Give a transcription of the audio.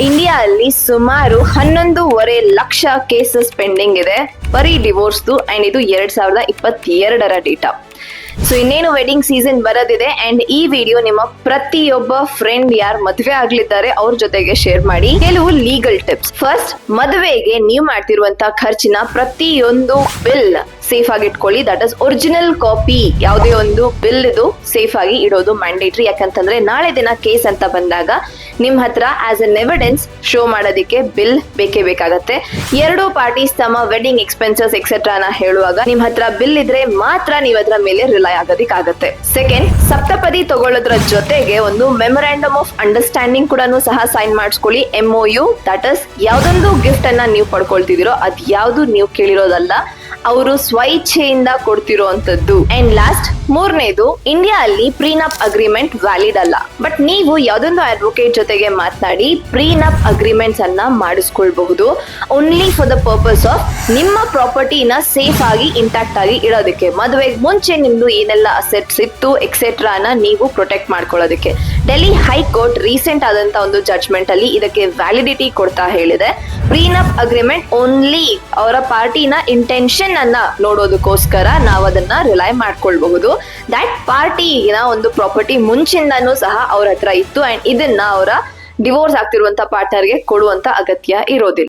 India ಅಲ್ಲಿ ಸುಮಾರು 11.5 lakh cases pending ಇದೆ ಬರೀ ಡಿವೋರ್ಸ್ದು ಅಂಡ್ ಇದು 2022 ಡೇಟಾ. ಸೊ ಇನ್ನೇನು ವೆಡ್ಡಿಂಗ್ ಸೀಸನ್ ಬರೋದಿದೆ ಅಂಡ್ ಈ ವಿಡಿಯೋ ನಿಮ್ಮ ಪ್ರತಿಯೊಬ್ಬ ಫ್ರೆಂಡ್ ಯಾರು ಮದುವೆ ಆಗ್ಲಿದ್ದಾರೆ ಅವ್ರ ಜೊತೆಗೆ ಶೇರ್ ಮಾಡಿ. ಕೆಲವು ಲೀಗಲ್ ಟಿಪ್ಸ್. ಫಸ್ಟ್, ಮದುವೆಗೆ ನೀವು ಮಾಡ್ತಿರುವಂತ ಖರ್ಚಿನ ಪ್ರತಿಯೊಂದು ಬಿಲ್ ಸೇಫ್ ಆಗಿ ಇಟ್ಕೊಳ್ಳಿ. That is original copy. ಯಾವುದೇ ಒಂದು ಬಿಲ್ ಇದು ಸೇಫ್ ಆಗಿ ಇಡೋದು ಮ್ಯಾಂಡೇಟ್ರಿ. ಯಾಕಂತಂದ್ರೆ ನಾಳೆ ದಿನ ಕೇಸ್ ಅಂತ ಬಂದಾಗ ನಿಮ್ ಹತ್ರ ಆಸ್ ಅನ್ ಎವಿಡೆನ್ಸ್ ಶೋ ಮಾಡೋದಕ್ಕೆ ಬಿಲ್ ಬೇಕೇ ಬೇಕಾಗತ್ತೆ. ಎರಡು ಪಾರ್ಟೀಸ್ ತಮ್ಮ ವೆಡ್ಡಿಂಗ್ ಎಕ್ಸ್ಪೆನ್ಸಸ್ ಎಕ್ಸೆಟ್ರಾನ ಹೇಳುವಾಗ ನಿಮ್ ಹತ್ರ ಬಿಲ್ ಇದ್ರೆ ಮಾತ್ರ ನೀವ್ ಅದ್ರ ಮೇಲೆ ರಿಲೈ ಆಗೋದಿಕ್ಕಾಗತ್ತೆ. ಸೆಕೆಂಡ್, ಸಪ್ತಪದಿ ತಗೊಳ್ಳೋದ್ರ ಜೊತೆಗೆ ಒಂದು ಮೆಮೊರಾಂಡಮ್ ಆಫ್ ಅಂಡರ್ಸ್ಟ್ಯಾಂಡಿಂಗ್ ಕೂಡ ಸಹ ಸೈನ್ ಮಾಡಿಸ್ಕೊಳ್ಳಿ. MOU. ದಟ್ ಇಸ್ ಯಾವ್ದೊಂದು ಗಿಫ್ಟ್ ಅನ್ನ ನೀವು ಪಡ್ಕೊಳ್ತಿದ್ದೀರೋ ಅದ್ ಯಾವ್ದು ನೀವು ಕೇಳಿರೋದಲ್ಲ, ಅವರು ಸ್ವಇಚ್ಛೆಯಿಂದ ಕೊಡ್ತಿರೋಂಥದ್ದು. ಅಂಡ್ ಲಾಸ್ಟ್, ಮೂರನೇದು, ಇಂಡಿಯಾ ಅಲ್ಲಿ ಪ್ರೀನಪ್ ಅಗ್ರಿಮೆಂಟ್ ವ್ಯಾಲಿಡ್ ಅಲ್ಲ. ಬಟ್ ನೀವು ಯಾವ್ದೊಂದು ಅಡ್ವೊಕೇಟ್ ಜೊತೆಗೆ ಮಾತನಾಡಿ ಪ್ರೀನಪ್ ಅಗ್ರಿಮೆಂಟ್ಸ್ ಅನ್ನ ಮಾಡಿಸ್ಕೊಳ್ಬಹುದು. Only for the purpose of ನಿಮ್ಮ ಪ್ರಾಪರ್ಟಿನ ಸೇಫ್ ಆಗಿ ಇಂಟ್ಯಾಕ್ಟ್ ಆಗಿ ಇಡೋದಕ್ಕೆ. ಮದುವೆಗೆ ಮುಂಚೆ ನಿಮ್ದು ಏನೆಲ್ಲ ಅಸೆಟ್ಸ್ ಇತ್ತು ಎಕ್ಸೆಟ್ರಾನ ನೀವು ಪ್ರೊಟೆಕ್ಟ್ ಮಾಡ್ಕೊಳ್ಳೋದಕ್ಕೆ. ಡೆಲ್ಲಿ ಹೈಕೋರ್ಟ್ ರೀಸೆಂಟ್ ಆದಂತ ಒಂದು ಜಡ್ಜ್ಮೆಂಟ್ ಅಲ್ಲಿ ಇದಕ್ಕೆ ವ್ಯಾಲಿಡಿಟಿ ಕೊಡ್ತಾ ಹೇಳಿದೆ. ಪ್ರೀನಪ್ ಅಗ್ರಿಮೆಂಟ್ ಓನ್ಲಿ ಅವರ ಪಾರ್ಟಿನ ಇಂಟೆನ್ಷನ್ ಅನ್ನ ನೋಡೋದಕ್ಕೋಸ್ಕರ ನಾವು ಅದನ್ನ ರಿಲೈ ಮಾಡ್ಕೊಳ್ಬಹುದು. ದಟ್ ಪಾರ್ಟಿನ ಒಂದು ಪ್ರಾಪರ್ಟಿ ಮುಂಚಿಂದನೂ ಸಹ ಅವ್ರ ಹತ್ರ ಇತ್ತು ಅಂಡ್ ಇದನ್ನ ಅವರ ಡಿವೋರ್ಸ್ ಆಗ್ತಿರುವಂತ ಪಾರ್ಟ್ನರ್ಗೆ ಕೊಡುವಂತ ಅಗತ್ಯ ಇರೋದಿಲ್ಲ.